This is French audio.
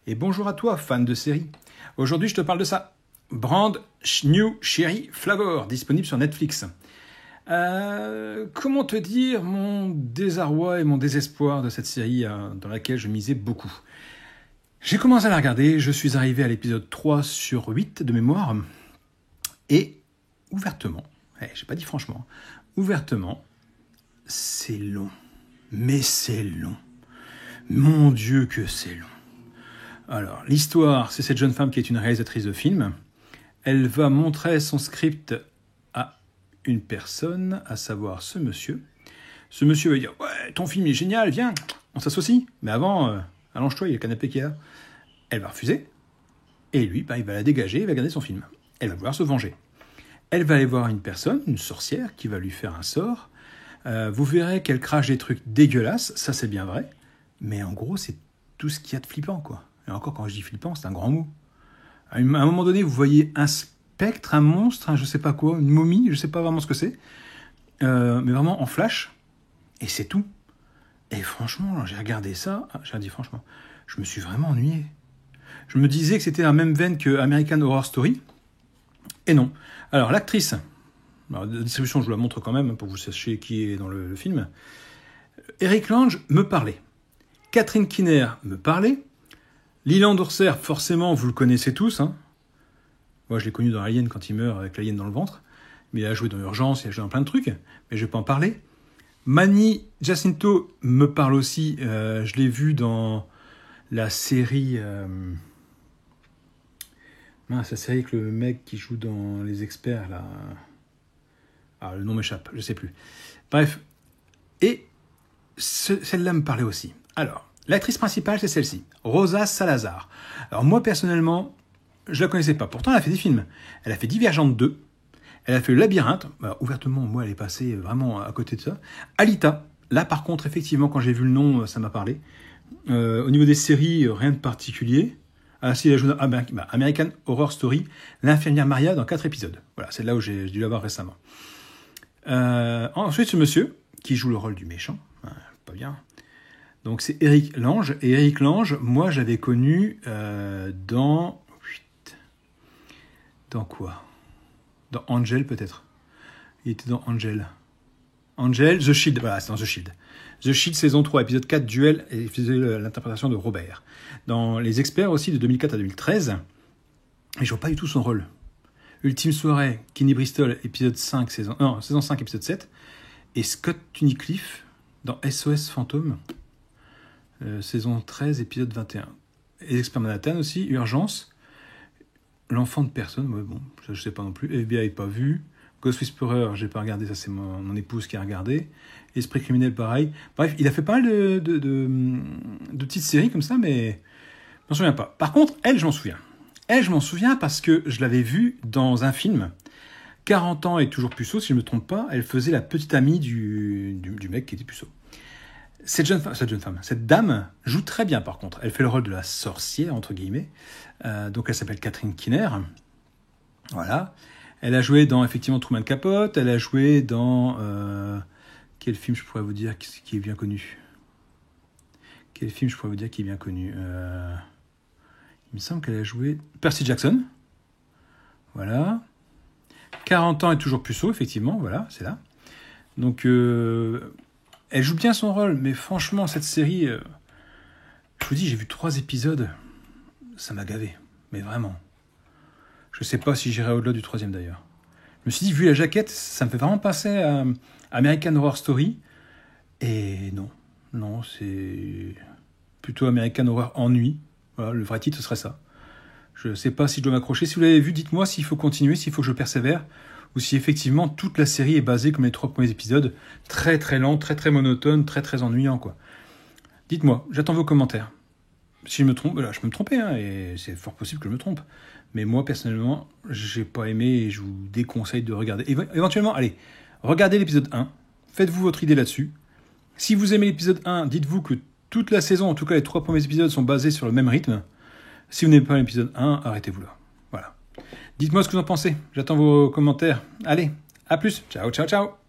Et bonjour à toi, fan de série. Aujourd'hui, je te parle de ça. Brand New Cherry Flavor, disponible sur Netflix. Comment te dire mon désarroi et mon désespoir de cette série dans laquelle je misais beaucoup. J'ai commencé à la regarder, je suis arrivé à l'épisode 3 sur 8 de mémoire, et ouvertement, j'ai pas dit franchement, ouvertement, c'est long. Mais c'est long. Mon Dieu que c'est long. Alors, l'histoire, c'est cette jeune femme qui est une réalisatrice de films. Elle va montrer son script à une personne, à savoir ce monsieur. Ce monsieur va dire « Ouais, ton film est génial, viens, on s'associe. Mais avant, allonge-toi, il y a le canapé qui est là. » Elle va refuser. Et lui, il va la dégager, il va garder son film. Elle va vouloir se venger. Elle va aller voir une personne, une sorcière, qui va lui faire un sort. Vous verrez qu'elle crache des trucs dégueulasses, ça c'est bien vrai. Mais en gros, c'est tout ce qu'il y a de flippant, quoi. Et encore, quand je dis flippant, c'est un grand mot. À un moment donné, vous voyez un spectre, un monstre, je sais pas quoi, une momie, je sais pas vraiment ce que c'est. Mais vraiment en flash. Et c'est tout. Et franchement, j'ai regardé ça, j'ai dit franchement, je me suis vraiment ennuyé. Je me disais que c'était la même veine que American Horror Story. Et non. Alors, l'actrice, la distribution, je vous la montre quand même, pour que vous sachiez qui est dans le film. Eric Lange me parlait. Catherine Keener me parlait. Leland Orser, forcément, vous le connaissez tous. Moi, je l'ai connu dans Alien quand il meurt avec l'alien dans le ventre. Mais il a joué dans Urgence, il a joué dans plein de trucs. Mais je ne vais pas en parler. Manny Jacinto me parle aussi. Je l'ai vu dans la série... la série avec le mec qui joue dans Les Experts, là... Ah, le nom m'échappe, je ne sais plus. Bref. Et celle-là me parlait aussi. Alors... L'actrice principale, c'est celle-ci, Rosa Salazar. Alors moi, personnellement, je la connaissais pas. Pourtant, elle a fait des films. Elle a fait Divergente 2. Elle a fait Le Labyrinthe. Alors, ouvertement, moi, elle est passée vraiment à côté de ça. Alita. Là, par contre, effectivement, quand j'ai vu le nom, ça m'a parlé. Au niveau des séries, rien de particulier. Ah, si, elle a joué dans American Horror Story, l'infirmière Maria dans 4 épisodes. Voilà, c'est là où j'ai dû la voir récemment. Ensuite, ce monsieur, qui joue le rôle du méchant. Pas bien. Donc c'est Eric Lange. Et Eric Lange, moi j'avais connu dans... Dans quoi ? Dans Angel peut-être. Il était dans Angel. Angel, The Shield. Voilà, c'est dans The Shield. The Shield, saison 3, épisode 4, Duel. Et il faisait l'interprétation de Robert. Dans Les Experts aussi, de 2004 à 2013. Et je vois pas du tout son rôle. Ultime soirée, Kenny Bristol, épisode 5, saison 5, épisode 7. Et Scott Tunicliffe dans SOS Fantôme. Saison 13, épisode 21. Les Experts Manhattan aussi, Urgence. L'enfant de personne, bon, ça je sais pas non plus. FBI, pas vu. Ghost Whisperer, j'ai pas regardé, ça c'est mon épouse qui a regardé. Esprit criminel, pareil. Bref, il a fait pas mal de petites séries comme ça, mais je m'en souviens pas. Par contre, elle, je m'en souviens. Elle, je m'en souviens parce que je l'avais vue dans un film. 40 ans et toujours puceau, si je ne me trompe pas. Elle faisait la petite amie du mec qui était puceau. Cette dame joue très bien par contre. Elle fait le rôle de la sorcière, entre guillemets. Donc elle s'appelle Catherine Keener. Voilà. Elle a joué dans effectivement Truman Capote. Elle a joué dans... quel film je pourrais vous dire qui est bien connu ? Il me semble qu'elle a joué... Percy Jackson. Voilà. 40 ans et toujours puceau, effectivement. Voilà, c'est là. Donc... elle joue bien son rôle, mais franchement, cette série, je vous dis, j'ai vu 3 épisodes, ça m'a gavé, mais vraiment. Je sais pas si j'irai au-delà du 3e d'ailleurs. Je me suis dit, vu la jaquette, ça me fait vraiment penser à American Horror Story, et non, c'est plutôt American Horror Ennui. Voilà, le vrai titre, ce serait ça. Je sais pas si je dois m'accrocher. Si vous l'avez vu, dites-moi s'il faut continuer, s'il faut que je persévère, ou si effectivement toute la série est basée comme les 3 premiers épisodes, très très lent, très très monotone, très très ennuyant, quoi. Dites-moi, j'attends vos commentaires. Si je me trompe, je peux me tromper, et c'est fort possible que je me trompe. Mais moi, personnellement, j'ai pas aimé et je vous déconseille de regarder. Éventuellement, allez, regardez l'épisode 1, faites-vous votre idée là-dessus. Si vous aimez l'épisode 1, dites-vous que toute la saison, en tout cas les 3 premiers épisodes, sont basés sur le même rythme. Si vous n'aimez pas l'épisode 1, arrêtez-vous là. Voilà. Dites-moi ce que vous en pensez. J'attends vos commentaires. Allez, à plus. Ciao, ciao, ciao.